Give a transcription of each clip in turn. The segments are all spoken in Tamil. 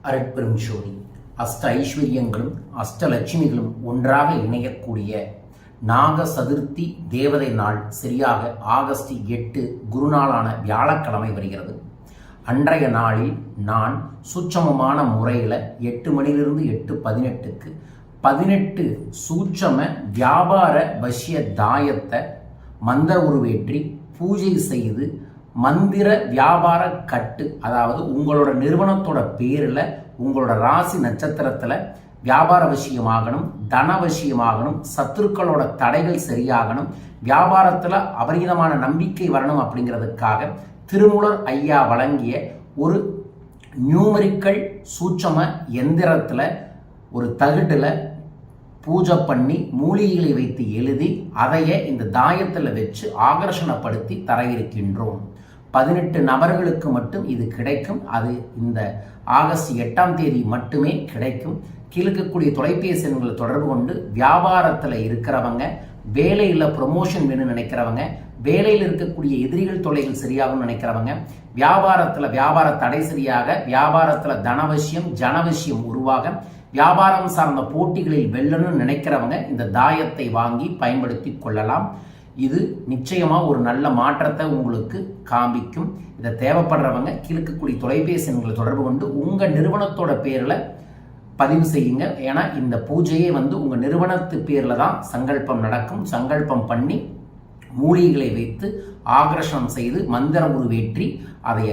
அருட்பெரும் ஜோதி. அஷ்ட ஐஸ்வர்யங்களும் அஷ்டலட்சுமிகளும் ஒன்றாக இணையக்கூடிய நாக சதுர்த்தி தேவதை நாள் சரியாக ஆகஸ்ட் 8 குருநாளான வியாழக்கிழமை வருகிறது. அன்றைய நாளில் நான் சூட்சமமான முறையில் 8 மணிலிருந்து 8:18க்கு 18 சூட்சம வியாபார வசிய தாயத்தை மந்திர உருவேற்றி பூஜை செய்து மந்திர வியாபார கட்டு, அதாவது உங்களோட நிறுவனத்தோட பேரில் உங்களோட ராசி நட்சத்திரத்தில் வியாபார விஷயமாகணும், தன விஷயமாகணும், சத்துருக்களோட தடைகள் சரியாகணும், வியாபாரத்தில் அபரிதமான நம்பிக்கை வரணும் அப்படிங்கிறதுக்காக திருமூலர் ஐயா வழங்கிய ஒரு நியூமரிக்கல் சூட்சம எந்திரத்தில் ஒரு தகுடில் பூஜை பண்ணி மூலிகைகளை வைத்து எழுதி அதையே இந்த தாயத்தில் வச்சு ஆகர்ஷணப்படுத்தி தர இருக்கின்றோம். 18 நபர்களுக்கு மட்டும் இது கிடைக்கும். அது இந்த ஆகஸ்ட் 8ஆம் தேதி மட்டுமே கிடைக்கும். கீழக்கூடிய தொலைபேசி எண்களை தொடர்பு கொண்டு வியாபாரத்தில் இருக்கிறவங்க, வேலையில் ப்ரொமோஷன் வேணும்னு நினைக்கிறவங்க, வேலையில் இருக்கக்கூடிய எதிரிகள் தொல்லைகள் சரியாகும்னு நினைக்கிறவங்க, வியாபாரத்தில் வியாபார தடை சரியாக, வியாபாரத்தில் தனவசியம் ஜனவசியம் உருவாக, வியாபாரம் சார்ந்த போட்டிகளில் வெல்லணும்னு நினைக்கிறவங்க இந்த தாயத்தை வாங்கி பயன்படுத்தி கொள்ளலாம். இது நிச்சயமாக ஒரு நல்ல மாற்றத்தை உங்களுக்கு காண்பிக்கும். இதை தேவைப்படுறவங்க கீழக்கூடிய தொலைபேசி எண்களை தொடர்பு கொண்டு உங்கள் நிறுவனத்தோட பேரில் பதிவு செய்யுங்க. ஏன்னா இந்த பூஜையே உங்கள் நிறுவனத்து பேரில் தான் சங்கல்பம் நடக்கும். சங்கல்பம் பண்ணி மூலிகைகளை வைத்து ஆகர்ஷணம் செய்து மந்திர உருவேற்றி அதைய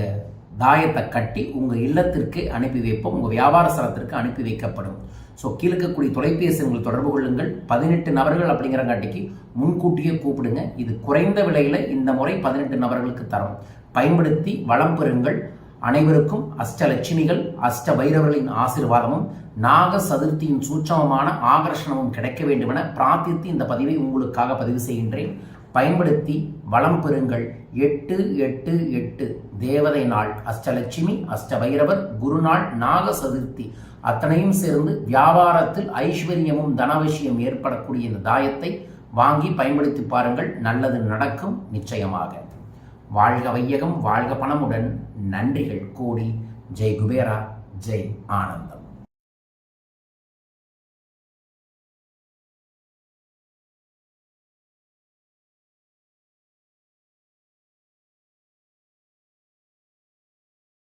தாயத்தை கட்டி உங்கள் இல்லத்திற்கு அனுப்பி வைப்போம். உங்கள் வியாபார ஸ்தலத்திற்கு அனுப்பி வைக்கப்படும். ஸோ கீழக்கூடிய தொலைபேசி எண்களை தொடர்பு கொள்ளுங்கள். 18 நபர்கள் அப்படிங்கிறங்காட்டிக்கு முன்கூட்டியே கூப்பிடுங்க. இது குறைந்த விலையில் இந்த முறை 18 நபர்களுக்கு தரும். பயன்படுத்தி வளம் பெறுங்கள். அனைவருக்கும் அஷ்டலட்சுமிகள் அஷ்ட பைரவர்களின் ஆசீர்வாதமும் நாக சதுர்த்தியின் சூட்சமமான ஆகர்ஷணமும் கிடைக்க வேண்டுமென பிரார்த்தித்து இந்த பதிவை உங்களுக்காக பதிவு செய்கின்றேன். பயன்படுத்தி வளம் பெறுங்கள். 8/8/8 தேவதை நாள், அஷ்டலட்சுமி, அஷ்ட பைரவர், குருநாள், நாக சதுர்த்தி அத்தனையும் சேர்ந்து வியாபாரத்தில் ஐஸ்வர்யமும் தனவசியம் ஏற்படக்கூடிய இந்த தாயத்தை வாங்கி பயன்படுத்தி பாருங்கள். நல்லது நடக்கும் நிச்சயமாக. வாழ்க வையகம், வாழ்க பணமுடன். நன்றிகள் கோடி. ஜெய் குபேரா, ஜெய் ஆனந்தம்.